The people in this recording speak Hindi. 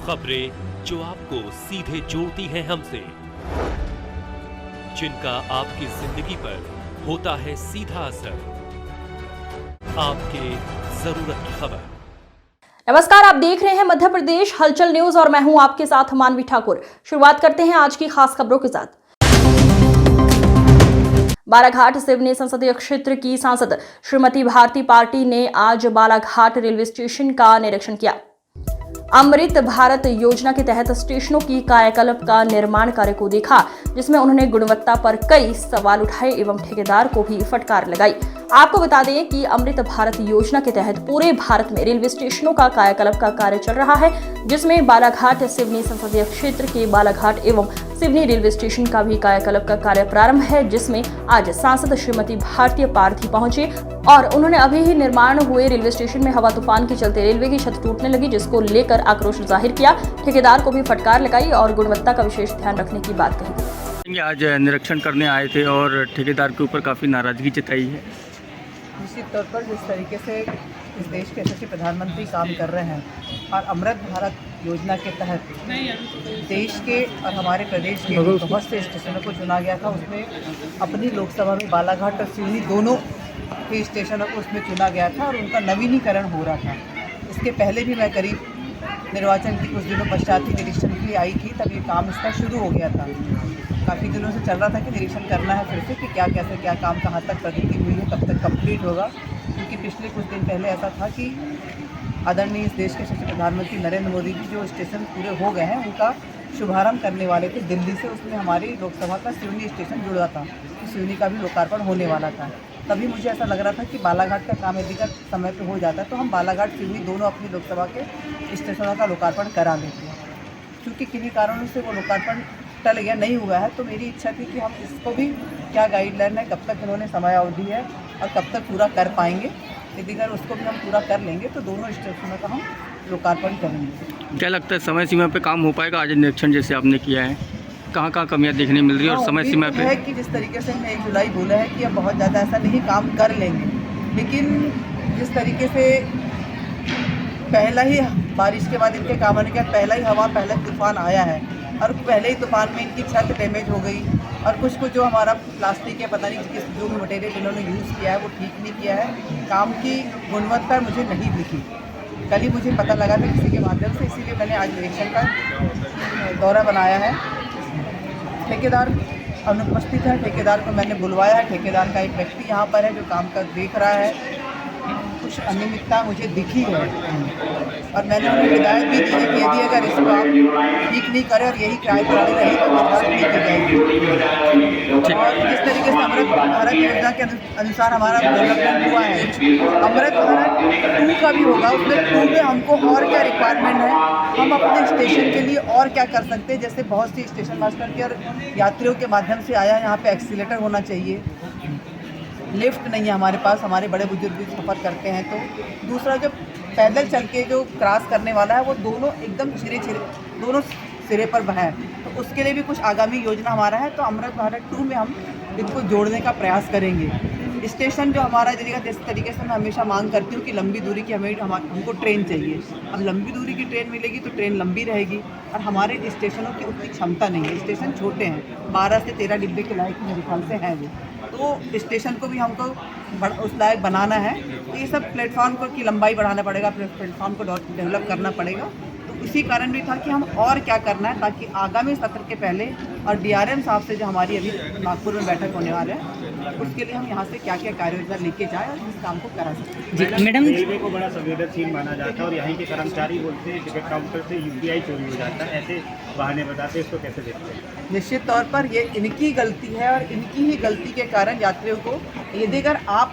खबरें जो आपको सीधे जोड़ती हैं हमसे, जिनका आपकी जिंदगी पर होता है सीधा असर। आपके जरूरत की खबर। नमस्कार, आप देख रहे हैं मध्य प्रदेश हलचल न्यूज और मैं हूं आपके साथ मानवी ठाकुर। शुरुआत करते हैं आज की खास खबरों के साथ। बालाघाट सिवनी संसदीय क्षेत्र की सांसद श्रीमती भारती पार्टी ने आज बालाघाट रेलवे स्टेशन का निरीक्षण किया। अमृत भारत योजना के तहत स्टेशनों की कायाकल्प का निर्माण कार्य को देखा, जिसमें उन्होंने गुणवत्ता पर कई सवाल उठाए एवं ठेकेदार को भी फटकार लगाई। आपको बता दें कि अमृत भारत योजना के तहत पूरे भारत में रेलवे स्टेशनों का कायाकल्प का कार्य चल रहा है, जिसमें बालाघाट सिवनी संसदीय क्षेत्र के बालाघाट एवं सिवनी रेलवे स्टेशन का भी कायाकल्प का कार्य प्रारंभ है, जिसमें आज सांसद श्रीमती भारती पार्थी पहुंचे और उन्होंने अभी ही निर्माण हुए रेलवे स्टेशन में हवा तूफान के चलते रेलवे की छत टूटने लगी, जिसको लेकर आक्रोश जाहिर किया। ठेकेदार को भी फटकार लगाई और गुणवत्ता का विशेष ध्यान रखने की बात कही। आज निरीक्षण करने आए थे और ठेकेदार के ऊपर काफ़ी नाराजगी जताई है। निश्चित तौर पर जिस तरीके से इस देश के यशस्वी प्रधानमंत्री काम कर रहे हैं और अमृत भारत योजना के तहत देश के और हमारे प्रदेश के बहुत से स्टेशनों को चुना गया था, उसमें अपनी लोकसभा में बालाघाट और सिवनी दोनों के स्टेशनों को उसमें चुना गया था और उनका नवीनीकरण हो रहा था। इसके पहले भी मैं करीब निर्वाचन की कुछ दिनों पश्चात ही निरीक्षण के लिए आई थी, तब ये काम इसका शुरू हो गया था। काफ़ी दिनों से चल रहा था कि निरीक्षण करना है फिर से कि क्या काम कहाँ तक प्रगति हुई है, कब तक कंप्लीट होगा, क्योंकि पिछले कुछ दिन पहले ऐसा था कि आदरणीय इस देश के यशस्वी प्रधानमंत्री नरेंद्र मोदी जी जो स्टेशन पूरे हो गए हैं उनका शुभारंभ करने वाले थे दिल्ली से। उसमें हमारी लोकसभा का सिवनी स्टेशन जुड़ा था, सिवनी का भी लोकार्पण होने वाला था। तभी मुझे ऐसा लग रहा था कि बालाघाट का काम यदि का समय पर हो जाता तो हम बालाघाट सिवनी दोनों अपनी लोकसभा के स्टेशनों का लोकार्पण करा लेते हैं। क्योंकि किन्हीं कारणों से वो लोकार्पण टल गया, नहीं हुआ है, तो मेरी इच्छा थी कि हम इसको भी क्या गाइडलाइन है, कब तक इन्होंने समय अवधि है और कब तक पूरा कर पाएंगे। यदि अगर उसको भी हम पूरा कर लेंगे तो दोनों स्टेशनों का हम लोकार्पण करेंगे। क्या लगता है समय सीमा पे काम हो पाएगा? आज निरीक्षण जैसे आपने किया है, कहाँ कमियां देखने मिल रही है और समय सीमा पे है कि जिस तरीके से हमने 1 जुलाई बोला है कि अब बहुत ज़्यादा ऐसा नहीं काम कर लेंगे, लेकिन जिस तरीके से पहला ही बारिश के बाद इनके काम आने के बाद पहला ही हवा पहला तूफान आया है और पहले ही तूफान में इनकी छत डैमेज हो गई और कुछ जो हमारा प्लास्टिक है पता नहीं जो भी मटेरियल इन्होंने यूज़ किया है वो ठीक नहीं किया है। काम की गुणवत्ता मुझे नहीं दिखी। कल ही मुझे पता लगा था किसी के माध्यम से, इसीलिए मैंने आज निरीक्षण का दौरा बनाया है। ठेकेदार अनुपस्थित है, ठेकेदार को मैंने बुलवाया है। ठेकेदार का एक व्यक्ति यहाँ पर है जो काम कर देख रहा है। कुछ अनियमितता मुझे दिखी है और मैंने उन्हें हिदायत भी दी है कि यदि अगर इसको आप ठीक नहीं करें और यही किराए पर आने रही तो बर्दाश्त नहीं की जाएगी। और जिस तरीके से अमृत भारत योजना के अनुसार हमारा डेवलपमेंट हुआ है, अमृत भारत 2 का भी होगा। उसमें 2 में हमको और क्या रिक्वायरमेंट है, हम अपने स्टेशन के लिए और क्या कर सकते हैं। जैसे बहुत सी स्टेशन मास्टर के और यात्रियों के माध्यम से आया है, यहाँ पे एक्सीलेटर होना चाहिए, लिफ्ट नहीं है हमारे पास, हमारे बड़े बुजुर्ग भी सफ़र करते हैं। तो दूसरा जो पैदल चल के जो क्रॉस करने वाला है वो दोनों एकदम दोनों सिरे पर है, तो उसके लिए भी कुछ आगामी योजना हमारा है। तो अमृत भारत 2 में हम इनको जोड़ने का प्रयास करेंगे। स्टेशन जो हमारा जिस तरीके से मैं हमेशा मांग करती हूँ कि लंबी दूरी की हमको ट्रेन चाहिए। अब लंबी दूरी की ट्रेन मिलेगी तो ट्रेन लंबी रहेगी और हमारे स्टेशनों की उतनी क्षमता नहीं है। स्टेशन छोटे हैं, 12 से 13 डिब्बे के लायक मेरे ख्याल से हैं वो, तो स्टेशन को भी हमको उस लायक बनाना है। तो ये सब प्लेटफॉर्म को की लंबाई बढ़ाना पड़ेगा, प्लेटफॉर्म को डेवलप करना पड़ेगा। तो इसी कारण भी था कि हम और क्या करना है ताकि आगामी सत्र के पहले और डीआरएम साहब से जो हमारी अभी नागपुर में बैठक होने वाले हैं उसके लिए हम यहाँ से क्या क्या कार्य योजना लेके जाए और इस काम को करा सकते। मैडम, रेलवे को बड़ा संवेदनशील माना जाता है और यहाँ के कर्मचारी बोलते हैं टिकट काउंटर से यूपीआई चोरी हो जाता है, ऐसे बहाने बताते हैं, इसको कैसे देखते हैं? निश्चित तौर पर ये इनकी गलती है और इनकी ही गलती के कारण यात्रियों को यदि अगर आप